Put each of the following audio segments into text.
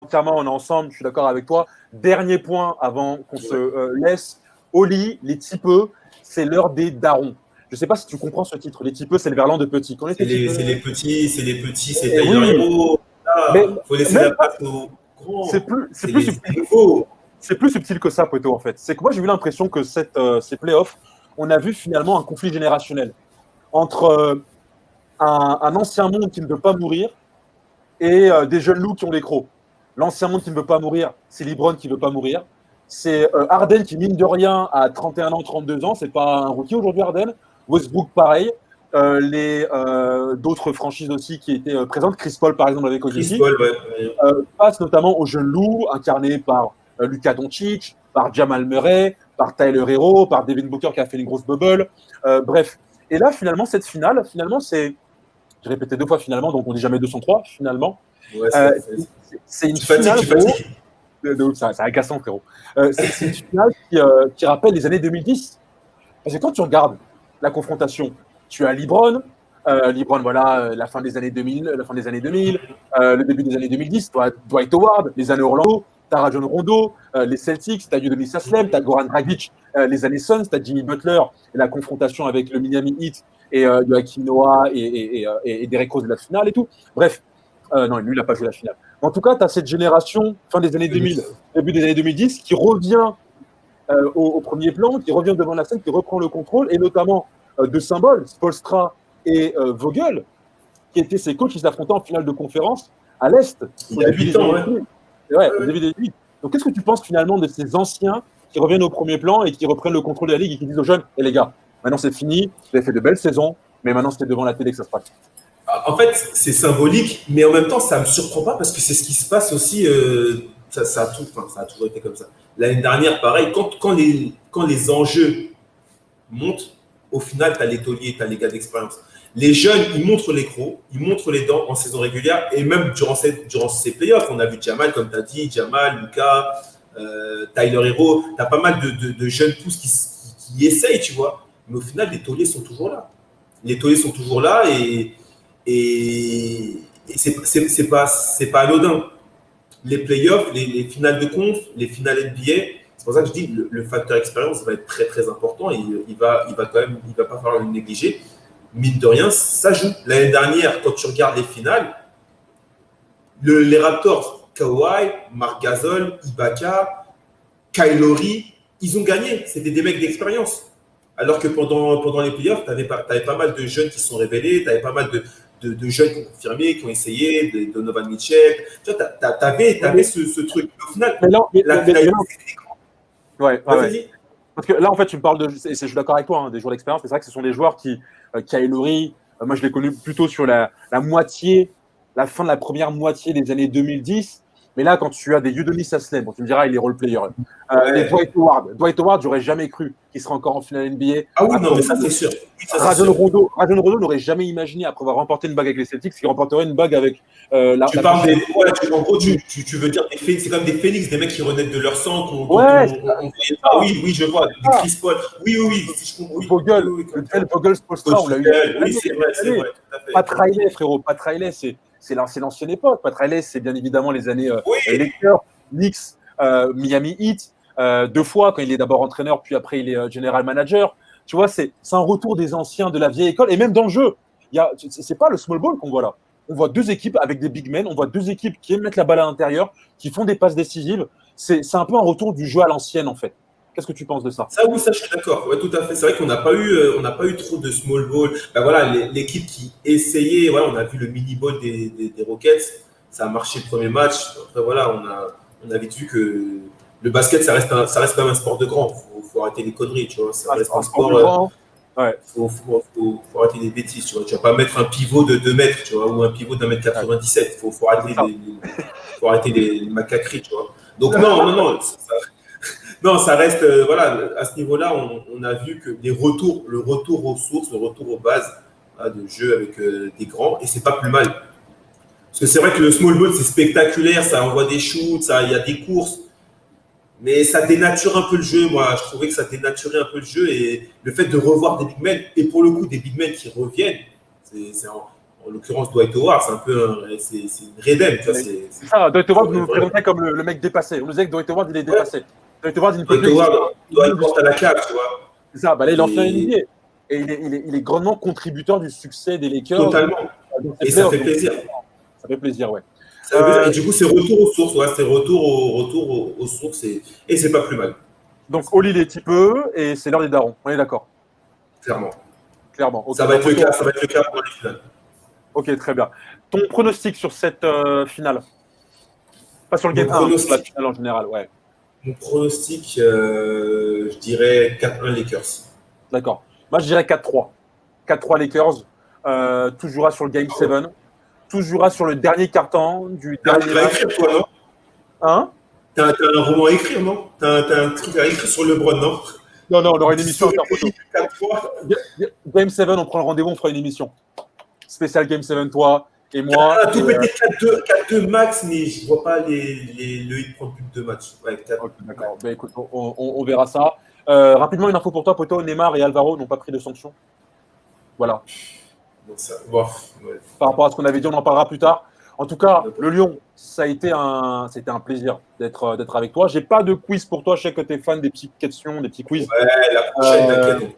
entièrement, on est ensemble, je suis d'accord avec toi. Dernier point avant qu'on se laisse. Oli, les tipeux, c'est l'heure des darons. Je ne sais pas si tu comprends ce titre. Les tipeux, c'est le verlan de petit. Quand on était C'est tipeux, les petits, c'est Tyler oui, Hero. mais Il faut laisser même la pas, place aux c'est grands. plus, c'est C'est plus les subtil. nouveaux. C'est plus subtil que ça, Poto, en fait. C'est que moi, j'ai eu l'impression que ces playoffs, on a vu finalement un conflit générationnel entre un ancien monde qui ne veut pas mourir et des jeunes loups qui ont les crocs. L'ancien monde qui ne veut pas mourir, c'est LeBron qui ne veut pas mourir. C'est Harden qui, mine de rien, a 31 ans, 32 ans. C'est pas un rookie aujourd'hui, Harden. Westbrook, pareil. D'autres franchises aussi qui étaient présentes. Chris Paul, par exemple, avec Chris OKC. Paul, ouais. Passe notamment aux jeunes loups, incarnés par Luka Doncic, par Jamal Murray, par Tyler Hero, par Devin Booker qui a fait une grosse bubble. Bref. Et là, finalement, cette finale, finalement, c'est. J'ai répété 2 fois finalement, donc on dit jamais 203, finalement. Ouais, C'est une tu fatigues, finale. tu fatigues. C'est agaçant, frérot. C'est une finale qui rappelle les années 2010. Parce que quand tu regardes la confrontation, tu as LeBron. LeBron, voilà, la fin des années 2000, le début des années 2010, Dwight Howard, les années Orlando, t'as Rajon Rondo, les Celtics, t'as Udonis Haslem, t'as Goran Dragic, les années Suns, t'as Jimmy Butler, et la confrontation avec le Miami Heat et Joakim Noah et Derrick Rose de la finale et tout. Bref, non, lui, il n'a pas joué la finale. En tout cas, tu as cette génération, fin des années 2000, début des années 2010, qui revient au premier plan, qui revient devant la scène, qui reprend le contrôle, et notamment de symboles, Spoelstra et Vogel, qui étaient ses coachs qui s'affrontaient en finale de conférence à l'Est, au début des années 2000. Ouais, au début des 2000. Donc, qu'est-ce que tu penses finalement de ces anciens qui reviennent au premier plan et qui reprennent le contrôle de la Ligue et qui disent aux jeunes, les gars, maintenant c'est fini, vous avez fait de belles saisons, mais maintenant c'est devant la télé que ça se passe. En fait, c'est symbolique, mais en même temps, ça ne me surprend pas parce que c'est ce qui se passe aussi. Ça a toujours été comme ça. L'année dernière, pareil, quand les enjeux montent, au final, tu as les tauliers, tu as les gars d'expérience. Les jeunes, ils montrent les crocs, ils montrent les dents en saison régulière et même durant ces playoffs. On a vu Jamal, comme tu as dit, Jamal, Luka, Tyler Hero. Tu as pas mal de jeunes pousses qui essayent, tu vois. Mais au final, les tauliers sont toujours là. Les tauliers sont toujours là et c'est pas anodin. Les playoffs, les finales de conf, les finales NBA, c'est pour ça que je dis le facteur expérience va être très très important et il va pas falloir le négliger. Mine de rien, ça joue. L'année dernière, quand tu regardes les finales, les Raptors, Kawhi, Marc Gasol, Ibaka, Kyle Lowry, ils ont gagné. C'était des mecs d'expérience. Alors que pendant les playoffs, tu avais pas mal de jeunes qui sont révélés, tu avais pas mal de jeunes qui ont confirmé, qui ont essayé, de Donovan Mitchell. Tu vois, tu avais ce truc. Au final, ouais. Parce que là, en fait, tu me parles de. Je suis d'accord avec toi, hein, des joueurs d'expérience. C'est vrai que ce sont des joueurs qui. Kyle Lowry, moi, je l'ai connu plutôt sur la fin de la première moitié des années 2010. Mais là, quand tu as des Udonis Haslem, bon, tu me diras, il est role-player. Les Dwight Howard, j'aurais jamais cru qu'il serait encore en finale NBA. Ah oui, non, mais ça, c'est sûr. Rajon Rondo n'aurait jamais imaginé, après avoir remporté une bague avec les Celtics, qu'il remporterait une bague avec Tu parles des. Ouais, en gros, tu veux dire des phénix, c'est comme des phénix, des mecs qui renaissent de leur sang. Oui, je vois. Des Chris Paul. Oui. Vogel, Vogel, Spoelstra, on l'a eu. Oui, c'est vrai, tout à fait. Pat Riley, frérot. Pat Riley, c'est l'ancienne époque. Pat Riley, c'est bien évidemment les années Lakers, Knicks, Miami Heat. 2 fois, quand il est d'abord entraîneur, puis après il est general manager. Tu vois, c'est un retour des anciens de la vieille école. Et même dans le jeu, c'est pas le small ball qu'on voit là. On voit 2 équipes avec des big men, on voit 2 équipes qui aiment mettre la balle à l'intérieur, qui font des passes décisives. C'est un peu un retour du jeu à l'ancienne, en fait. Qu'est-ce que tu penses de ça? Oui, ça, je suis d'accord. Ouais, tout à fait. C'est vrai qu'on n'a pas eu trop de small ball. Ben voilà, l'équipe qui essayait, voilà, on a vu le mini ball des Rockets. Ça a marché le premier match. Après, voilà, on a vite vu que le basket, ça reste quand même un sport de grand. Faut arrêter les conneries, tu vois. Ça reste un sport de grand. Ouais. Faut arrêter les bêtises, tu vois. Tu vas pas mettre un pivot de 2 mètres, tu vois, ou un pivot d'1m97. Faut arrêter les macaqueries, tu vois. Donc non, ça reste, voilà, à ce niveau-là, on a vu que le retour aux sources, le retour aux bases de jeu avec des grands, et c'est pas plus mal. Parce que c'est vrai que le small ball, c'est spectaculaire, ça envoie des shoots, il y a des courses, mais ça dénature un peu le jeu. Moi, je trouvais que ça dénaturait un peu le jeu, et le fait de revoir des big men, et pour le coup, des big men qui reviennent, en l'occurrence Dwight Howard, c'est un peu c'est une rédème. C'est ça, Dwight Howard nous présentait comme le mec dépassé. On nous disait que Dwight Howard, il est dépassé. Dwight Howard, il ne peut plus. Doit être porte à la cave, tu vois. C'est ça, bah là, il en fait un NBA. Et il est grandement contributeur du succès des Lakers. Totalement. Et ça fait plaisir. Ça fait plaisir, ouais. Et du coup, c'est retour aux sources. Ouais, c'est retour aux sources. Et c'est pas plus mal. Donc, Oli, il est petit peu et c'est l'heure des darons. On est d'accord. Clairement. Okay. Ça va être le cas pour les finales. Ok, très bien. Ton pronostic sur cette finale? Pas sur le game 1, sur la finale en général, ouais. Mon pronostic, je dirais 4-1 Lakers. D'accord. Moi, je dirais 4-3. 4-3 Lakers. Tout jouera sur le game 7. Tout jouera sur le dernier carton du dernier. Tu vas écrire, toi, non? Hein? T'as un roman à écrire, non? T'as un truc à écrire sur LeBron, non? Non, on aura une émission à faire photo. 4-3. Game 7, on prend le rendez-vous, on fera une émission. Spécial Game 7, toi et moi. Tout pété 4-2 max, mais je vois pas le hit prendre plus de 2 matchs. Ouais, 4. Okay, d'accord. Ben, écoute, on verra ça. Rapidement, une info pour toi, Poto. Neymar et Alvaro n'ont pas pris de sanctions. Voilà. Donc ça, ouais. Par rapport à ce qu'on avait dit, on en parlera plus tard. En tout cas, le Lion, ça a été un plaisir d'être avec toi. J'ai pas de quiz pour toi. Je sais que tu es fan des petites questions, des petits quiz. Ouais, la prochaine, t'inquiète.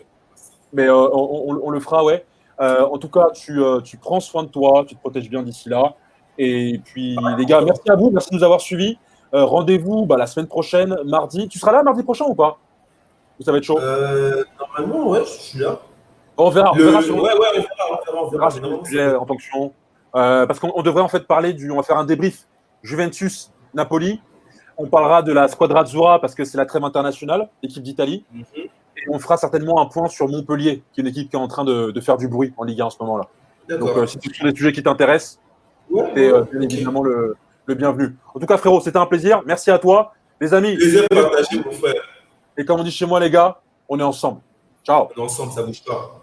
Mais on le fera, ouais. En tout cas, tu prends soin de toi, tu te protèges bien d'ici là. Et puis, les gars, merci à vous, merci de nous avoir suivis. Rendez-vous la semaine prochaine, mardi. Tu seras là mardi prochain ou pas? Ça va être chaud. Normalement, ouais, je suis là. On verra. On verra sur le sujet en fonction. Parce qu'on devrait en fait parler on va faire un débrief Juventus-Napoli. On parlera de la Squadra Azzurra parce que c'est la trêve internationale, l'équipe d'Italie. Et on fera certainement un point sur Montpellier, qui est une équipe qui est en train de faire du bruit en Ligue 1 en ce moment-là. Donc, si ce sont des sujets qui t'intéressent, t'es bien évidemment le bienvenu. En tout cas, frérot, c'était un plaisir. Merci à toi. Les amis. Plaisir partagé, mon frère. Et comme on dit chez moi, les gars, on est ensemble. Ciao. On est ensemble, ça bouge pas.